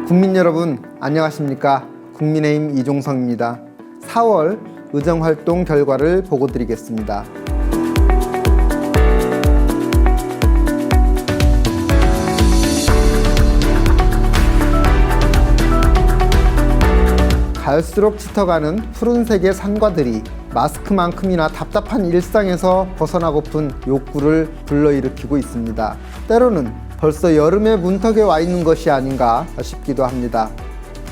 국민 여러분 안녕하십니까? 국민의힘 이종성입니다. 4월 의정활동 결과를 보고 드리겠습니다. 갈수록 짙어가는 푸른색의 산과들이 마스크만큼이나 답답한 일상에서 벗어나고픈 욕구를 불러일으키고 있습니다. 때로는 벌써 여름의 문턱에 와 있는 것이 아닌가 싶기도 합니다.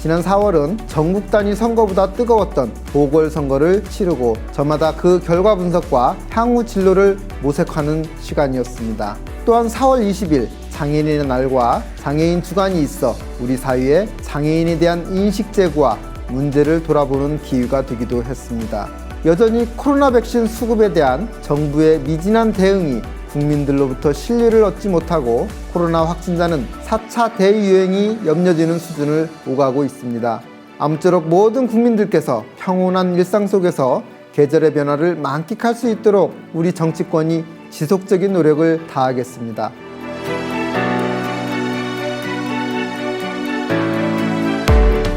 지난 4월은 전국 단위 선거보다 뜨거웠던 보궐선거를 치르고 저마다 그 결과 분석과 향후 진로를 모색하는 시간이었습니다. 또한 4월 20일 장애인의 날과 장애인 주간이 있어 우리 사회의 장애인에 대한 인식 제고와 문제를 돌아보는 기회가 되기도 했습니다. 여전히 코로나 백신 수급에 대한 정부의 미진한 대응이 국민들로부터 신뢰를 얻지 못하고 코로나 확진자는 4차 대유행이 염려되는 수준을 오가고 있습니다. 아무쪼록 모든 국민들께서 평온한 일상 속에서 계절의 변화를 만끽할 수 있도록 우리 정치권이 지속적인 노력을 다하겠습니다.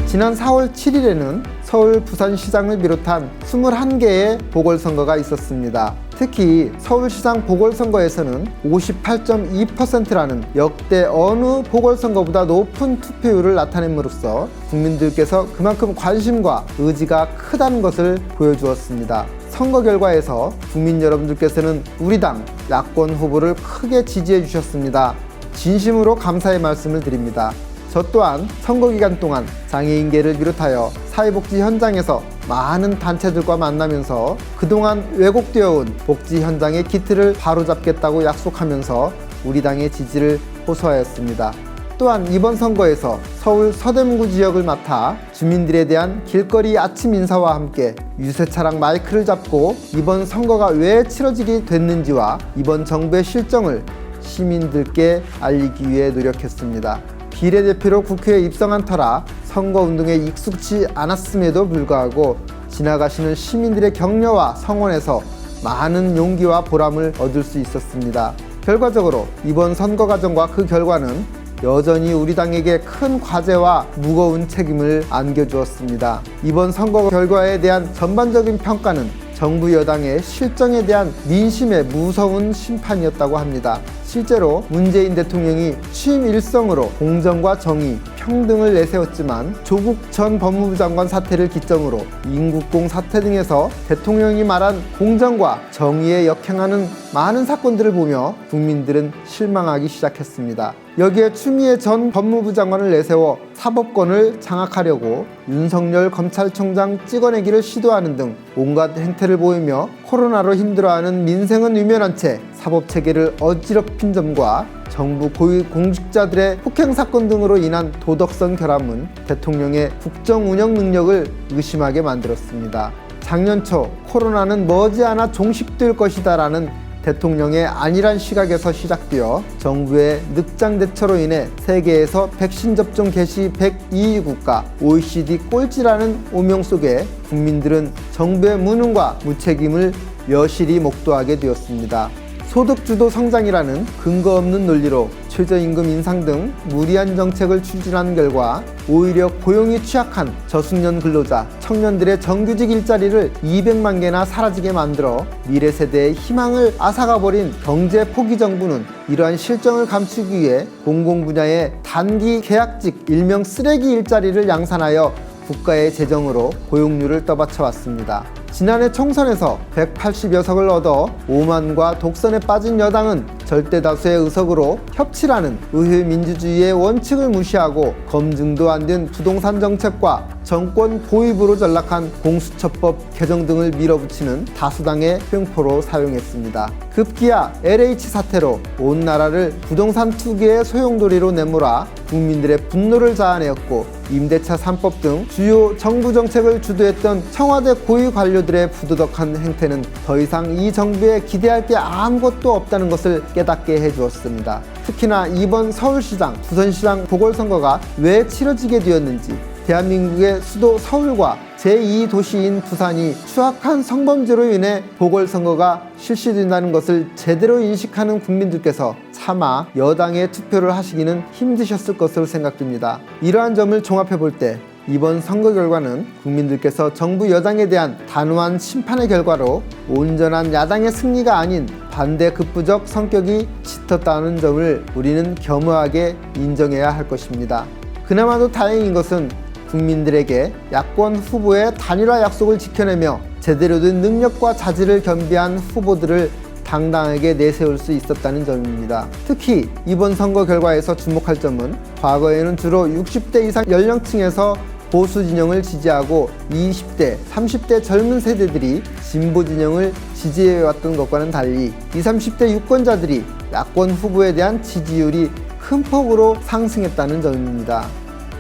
지난 4월 7일에는 서울 부산시장을 비롯한 21개의 보궐선거가 있었습니다. 특히 서울시장 보궐선거에서는 58.2%라는 역대 어느 보궐선거보다 높은 투표율을 나타냄으로써 국민들께서 그만큼 관심과 의지가 크다는 것을 보여주었습니다. 선거 결과에서 국민 여러분들께서는 우리 당 야권 후보를 크게 지지해 주셨습니다. 진심으로 감사의 말씀을 드립니다. 저 또한 선거 기간 동안 장애인계를 비롯하여 사회복지 현장에서 많은 단체들과 만나면서 그동안 왜곡되어 온 복지 현장의 기틀을 바로잡겠다고 약속하면서 우리 당의 지지를 호소하였습니다. 또한 이번 선거에서 서울 서대문구 지역을 맡아 주민들에 대한 길거리 아침 인사와 함께 유세차랑 마이크를 잡고 이번 선거가 왜 치러지게 됐는지와 이번 정부의 실정을 시민들께 알리기 위해 노력했습니다. 비례대표로 국회에 입성한 터라 선거운동에 익숙치 않았음에도 불구하고 지나가시는 시민들의 격려와 성원에서 많은 용기와 보람을 얻을 수 있었습니다. 결과적으로 이번 선거 과정과 그 결과는 여전히 우리 당에게 큰 과제와 무거운 책임을 안겨주었습니다. 이번 선거 결과에 대한 전반적인 평가는 정부 여당의 실정에 대한 민심의 무서운 심판이었다고 합니다. 실제로 문재인 대통령이 취임 일성으로 공정과 정의, 평등을 내세웠지만 조국 전 법무부 장관 사태를 기점으로 인국공 사태 등에서 대통령이 말한 공정과 정의에 역행하는 많은 사건들을 보며 국민들은 실망하기 시작했습니다. 여기에 추미애 전 법무부 장관을 내세워 사법권을 장악하려고 윤석열 검찰총장 찍어내기를 시도하는 등 온갖 행태를 보이며 코로나로 힘들어하는 민생은 유면한 채 사법체계를 어지럽힌 점과 정부 고위 공직자들의 폭행 사건 등으로 인한 도덕성 결함은 대통령의 국정 운영 능력을 의심하게 만들었습니다. 작년 초 코로나는 머지않아 종식될 것이다 라는 대통령의 안일한 시각에서 시작되어 정부의 늑장 대처로 인해 세계에서 백신 접종 개시 102위 국가 OECD 꼴찌라는 오명 속에 국민들은 정부의 무능과 무책임을 여실히 목도하게 되었습니다. 소득주도 성장이라는 근거 없는 논리로 최저임금 인상 등 무리한 정책을 추진한 결과 오히려 고용이 취약한 저숙련 근로자, 청년들의 정규직 일자리를 200만 개나 사라지게 만들어 미래 세대의 희망을 앗아가버린 경제 포기 정부는 이러한 실정을 감추기 위해 공공 분야의 단기 계약직 일명 쓰레기 일자리를 양산하여 국가의 재정으로 고용률을 떠받쳐왔습니다. 지난해 총선에서 180여 석을 얻어 오만과 독선에 빠진 여당은 절대다수의 의석으로 협치라는 의회 민주주의의 원칙을 무시하고 검증도 안 된 부동산 정책과 정권 보입으로 전락한 공수처법 개정 등을 밀어붙이는 다수당의 횡포로 사용했습니다. 급기야 LH 사태로 온 나라를 부동산 투기의 소용돌이로 내몰아 국민들의 분노를 자아내었고 임대차 3법 등 주요 정부 정책을 주도했던 청와대 고위 관료들의 부도덕한 행태는 더 이상 이 정부에 기대할 게 아무것도 없다는 것을 깨닫게 해주었습니다. 특히나 이번 서울시장, 부산시장 보궐선거가 왜 치러지게 되었는지 대한민국의 수도 서울과 제2도시인 부산이 추악한 성범죄로 인해 보궐선거가 실시된다는 것을 제대로 인식하는 국민들께서 차마 여당에 투표를 하시기는 힘드셨을 것으로 생각됩니다. 이러한 점을 종합해 볼 때 이번 선거 결과는 국민들께서 정부 여당에 대한 단호한 심판의 결과로 온전한 야당의 승리가 아닌 반대 급부적 성격이 짙었다는 점을 우리는 겸허하게 인정해야 할 것입니다. 그나마도 다행인 것은 국민들에게 야권 후보의 단일화 약속을 지켜내며 제대로 된 능력과 자질을 겸비한 후보들을 당당하게 내세울 수 있었다는 점입니다. 특히 이번 선거 결과에서 주목할 점은 과거에는 주로 60대 이상 연령층에서 보수 진영을 지지하고 20대, 30대 젊은 세대들이 진보 진영을 지지해왔던 것과는 달리 20, 30대 유권자들이 야권 후보에 대한 지지율이 큰 폭으로 상승했다는 점입니다.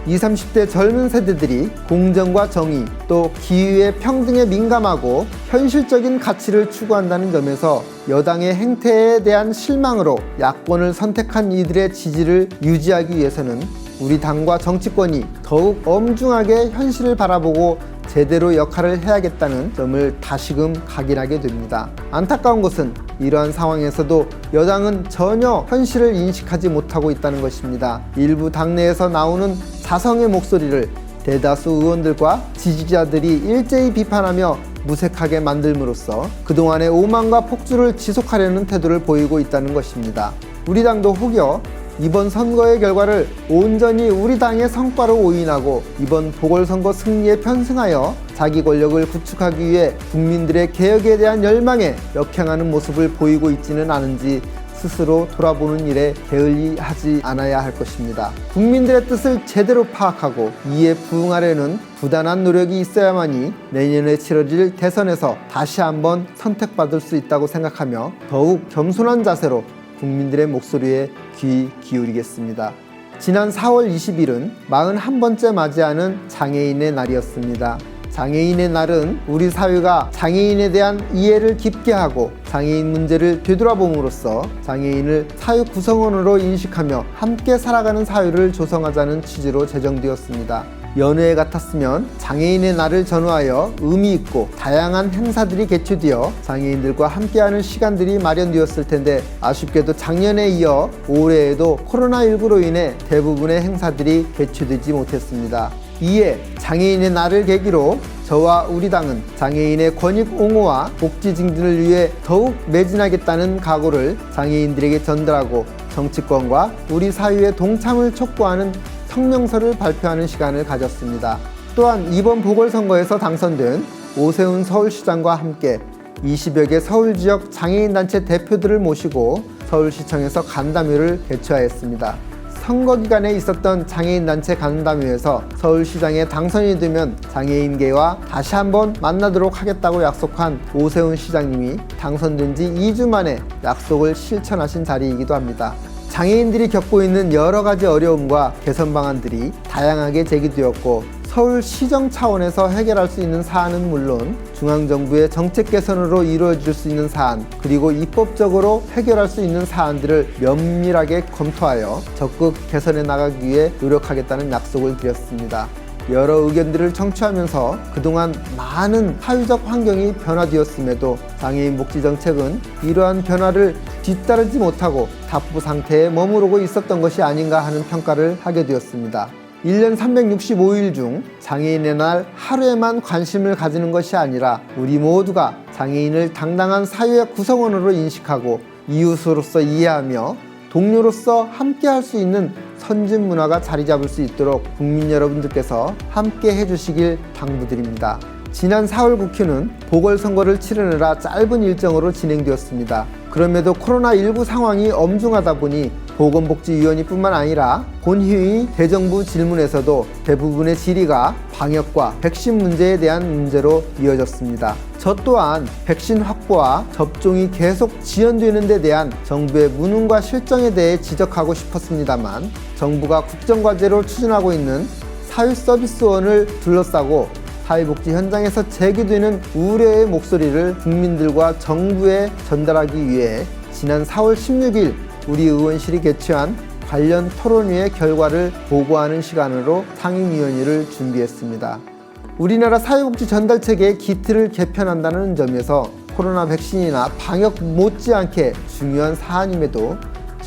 20, 30대 젊은 세대들이 공정과 정의, 또 기회의 평등에 민감하고 현실적인 가치를 추구한다는 점에서 여당의 행태에 대한 실망으로 야권을 선택한 이들의 지지를 유지하기 위해서는 우리 당과 정치권이 더욱 엄중하게 현실을 바라보고 제대로 역할을 해야겠다는 점을 다시금 각인하게 됩니다. 안타까운 것은 이러한 상황에서도 여당은 전혀 현실을 인식하지 못하고 있다는 것입니다. 일부 당내에서 나오는 자성의 목소리를 대다수 의원들과 지지자들이 일제히 비판하며 무색하게 만들므로써 그동안의 오만과 폭주를 지속하려는 태도를 보이고 있다는 것입니다. 우리 당도 혹여 이번 선거의 결과를 온전히 우리 당의 성과로 오인하고 이번 보궐선거 승리에 편승하여 자기 권력을 구축하기 위해 국민들의 개혁에 대한 열망에 역행하는 모습을 보이고 있지는 않은지 스스로 돌아보는 일에 게을리하지 않아야 할 것입니다. 국민들의 뜻을 제대로 파악하고 이에 부응하려는 부단한 노력이 있어야만이 내년에 치러질 대선에서 다시 한번 선택받을 수 있다고 생각하며 더욱 겸손한 자세로 국민들의 목소리에 귀 기울이겠습니다. 지난 4월 20일은 41번째 맞이하는 장애인의 날이었습니다. 장애인의 날은 우리 사회가 장애인에 대한 이해를 깊게 하고 장애인 문제를 되돌아봄으로써 장애인을 사회 구성원으로 인식하며 함께 살아가는 사회를 조성하자는 취지로 제정되었습니다. 연회 같았으면 장애인의 날을 전후하여 의미 있고 다양한 행사들이 개최되어 장애인들과 함께하는 시간들이 마련되었을 텐데 아쉽게도 작년에 이어 올해에도 코로나19로 인해 대부분의 행사들이 개최되지 못했습니다. 이에 장애인의 날을 계기로 저와 우리 당은 장애인의 권익 옹호와 복지 증진을 위해 더욱 매진하겠다는 각오를 장애인들에게 전달하고 정치권과 우리 사회의 동참을 촉구하는 성명서를 발표하는 시간을 가졌습니다. 또한 이번 보궐선거에서 당선된 오세훈 서울시장과 함께 20여 개 서울지역 장애인단체 대표들을 모시고 서울시청에서 간담회를 개최하였습니다. 선거 기간에 있었던 장애인단체 간담회에서 서울시장에 당선이 되면 장애인계와 다시 한번 만나도록 하겠다고 약속한 오세훈 시장님이 당선된 지 2주 만에 약속을 실천하신 자리이기도 합니다. 장애인들이 겪고 있는 여러 가지 어려움과 개선 방안들이 다양하게 제기되었고 서울시정 차원에서 해결할 수 있는 사안은 물론 중앙정부의 정책 개선으로 이루어질 수 있는 사안 그리고 입법적으로 해결할 수 있는 사안들을 면밀하게 검토하여 적극 개선해 나가기 위해 노력하겠다는 약속을 드렸습니다. 여러 의견들을 청취하면서 그동안 많은 사회적 환경이 변화되었음에도 장애인 복지 정책은 이러한 변화를 뒤따르지 못하고 답보 상태에 머무르고 있었던 것이 아닌가 하는 평가를 하게 되었습니다. 1년 365일 중 장애인의 날 하루에만 관심을 가지는 것이 아니라 우리 모두가 장애인을 당당한 사회 구성원으로 인식하고 이웃으로서 이해하며 동료로서 함께 할 수 있는 선진 문화가 자리 잡을 수 있도록 국민 여러분들께서 함께 해주시길 당부드립니다. 지난 4월 국회는 보궐선거를 치르느라 짧은 일정으로 진행되었습니다. 그럼에도 코로나19 상황이 엄중하다 보니 보건복지위원회 뿐만 아니라 본회의 대정부 질문에서도 대부분의 질의가 방역과 백신 문제에 대한 문제로 이어졌습니다. 저 또한 백신 확보와 접종이 계속 지연되는 데 대한 정부의 무능과 실정에 대해 지적하고 싶었습니다만 정부가 국정과제로 추진하고 있는 사회서비스원을 둘러싸고 사회복지 현장에서 제기되는 우려의 목소리를 국민들과 정부에 전달하기 위해 지난 4월 16일 우리 의원실이 개최한 관련 토론회의 결과를 보고하는 시간으로 상임위원회를 준비했습니다. 우리나라 사회복지 전달체계의 기틀을 개편한다는 점에서 코로나 백신이나 방역 못지않게 중요한 사안임에도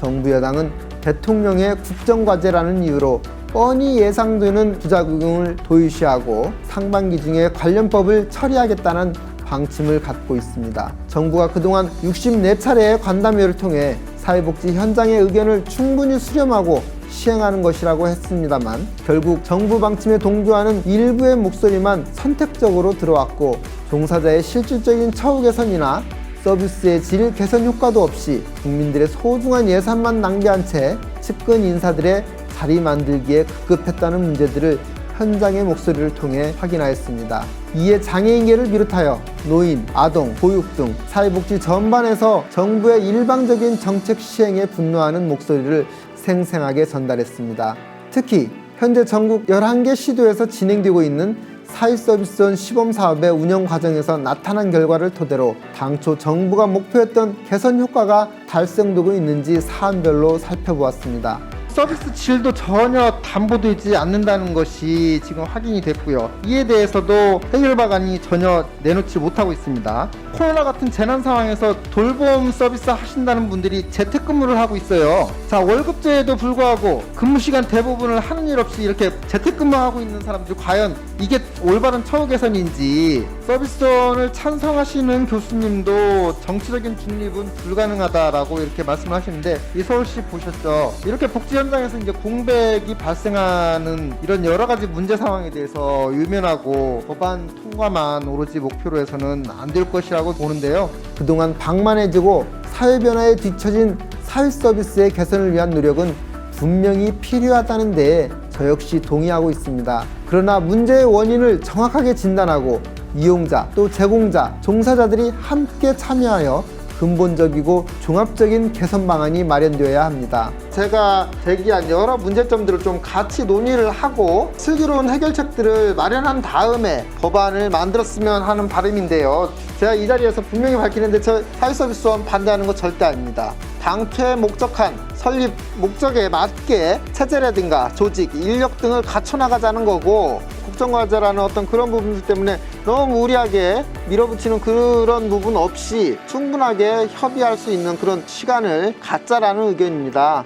정부 여당은 대통령의 국정과제라는 이유로 뻔히 예상되는 부작용을 도외시하고 상반기 중에 관련법을 처리하겠다는 방침을 갖고 있습니다. 정부가 그동안 64차례의 간담회를 통해 사회복지 현장의 의견을 충분히 수렴하고 시행하는 것이라고 했습니다만 결국 정부 방침에 동조하는 일부의 목소리만 선택적으로 들어왔고 종사자의 실질적인 처우 개선이나 서비스의 질 개선 효과도 없이 국민들의 소중한 예산만 낭비한 채 측근 인사들의 자리 만들기에 급급했다는 문제들을 현장의 목소리를 통해 확인하였습니다. 이에 장애인계를 비롯하여 노인, 아동, 보육 등 사회복지 전반에서 정부의 일방적인 정책 시행에 분노하는 목소리를 생생하게 전달했습니다. 특히 현재 전국 11개 시도에서 진행되고 있는 사회서비스원 시범사업의 운영 과정에서 나타난 결과를 토대로 당초 정부가 목표했던 개선 효과가 달성되고 있는지 사안별로 살펴보았습니다. 서비스 질도 전혀 담보되지 않는다는 것이 지금 확인이 됐고요. 이에 대해서도 해결 방안이 전혀 내놓지 못하고 있습니다. 코로나 같은 재난 상황에서 돌봄 서비스 하신다는 분들이 재택근무를 하고 있어요. 자, 월급제에도 불구하고 근무 시간 대부분을 하는 일 없이 이렇게 재택근무하고 있는 사람들, 과연 이게 올바른 처우 개선인지. 서비스원을 찬성하시는 교수님도 정치적인 중립은 불가능하다라고 이렇게 말씀을 하시는데, 이 서울시 보셨죠? 이렇게 복지 현장에서 이제 공백이 발생하는 이런 여러 가지 문제 상황에 대해서 유면하고 법안 통과만 오로지 목표로 해서는 안 될 것이라고 보는데요. 그동안 방만해지고 사회 변화에 뒤처진 사회 서비스의 개선을 위한 노력은 분명히 필요하다는 데에 저 역시 동의하고 있습니다. 그러나 문제의 원인을 정확하게 진단하고 이용자, 또 제공자, 종사자들이 함께 참여하여 근본적이고 종합적인 개선 방안이 마련되어야 합니다. 제가 제기한 여러 문제점들을 좀 같이 논의를 하고 슬기로운 해결책들을 마련한 다음에 법안을 만들었으면 하는 바람인데요. 제가 이 자리에서 분명히 밝히는데 저 사회서비스원 반대하는 거 절대 아닙니다. 당초에 목적한 설립 목적에 맞게 체제라든가 조직, 인력 등을 갖춰나가자는 거고, 국정과제라는 어떤 그런 부분들 때문에 너무 무리하게 밀어붙이는 그런 부분 없이 충분하게 협의할 수 있는 그런 시간을 갖자라는 의견입니다.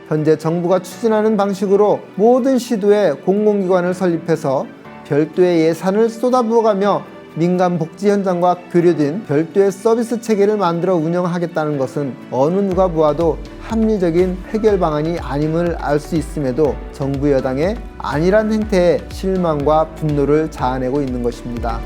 현재 정부가 추진하는 방식으로 모든 시도에 공공기관을 설립해서 별도의 예산을 쏟아부어가며 민간 복지 현장과 교류된 별도의 서비스 체계를 만들어 운영하겠다는 것은 어느 누가 보아도 합리적인 해결 방안이 아님을 알 수 있음에도 정부 여당의 안일한 행태에 실망과 분노를 자아내고 있는 것입니다.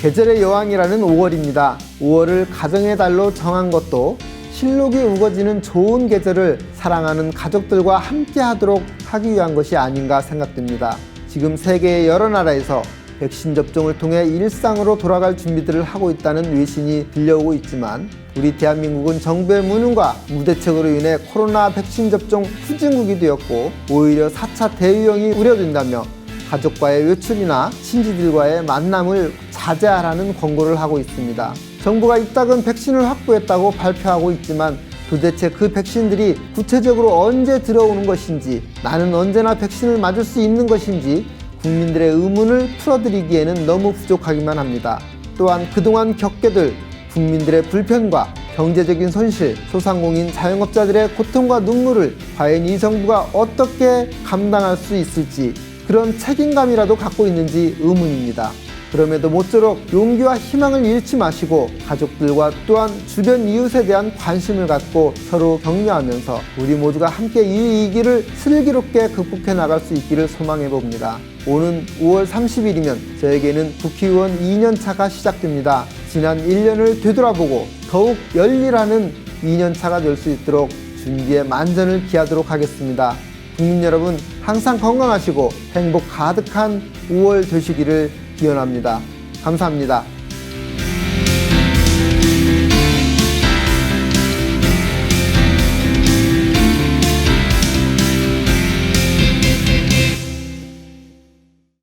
계절의 여왕이라는 5월입니다. 5월을 가정의 달로 정한 것도 실록이 우거지는 좋은 계절을 사랑하는 가족들과 함께 하도록 하기 위한 것이 아닌가 생각됩니다. 지금 세계의 여러 나라에서 백신 접종을 통해 일상으로 돌아갈 준비들을 하고 있다는 외신이 들려오고 있지만, 우리 대한민국은 정부의 무능과 무대책으로 인해 코로나 백신 접종 후진국이 되었고, 오히려 4차 대유행이 우려된다며 가족과의 외출이나 친지들과의 만남을 자제하라는 권고를 하고 있습니다. 정부가 이따금 백신을 확보했다고 발표하고 있지만 도대체 그 백신들이 구체적으로 언제 들어오는 것인지, 나는 언제나 백신을 맞을 수 있는 것인지 국민들의 의문을 풀어드리기에는 너무 부족하기만 합니다. 또한 그동안 겪게 될 국민들의 불편과 경제적인 손실, 소상공인 자영업자들의 고통과 눈물을 과연 이 정부가 어떻게 감당할 수 있을지, 그런 책임감이라도 갖고 있는지 의문입니다. 그럼에도 모쪼록 용기와 희망을 잃지 마시고 가족들과 또한 주변 이웃에 대한 관심을 갖고 서로 격려하면서 우리 모두가 함께 이 위기를 슬기롭게 극복해 나갈 수 있기를 소망해 봅니다. 오는 5월 30일이면 저에게는 국회의원 2년차가 시작됩니다. 지난 1년을 되돌아보고 더욱 열일하는 2년차가 될 수 있도록 준비에 만전을 기하도록 하겠습니다. 국민 여러분, 항상 건강하시고 행복 가득한 5월 되시기를 기원합니다. 감사합니다.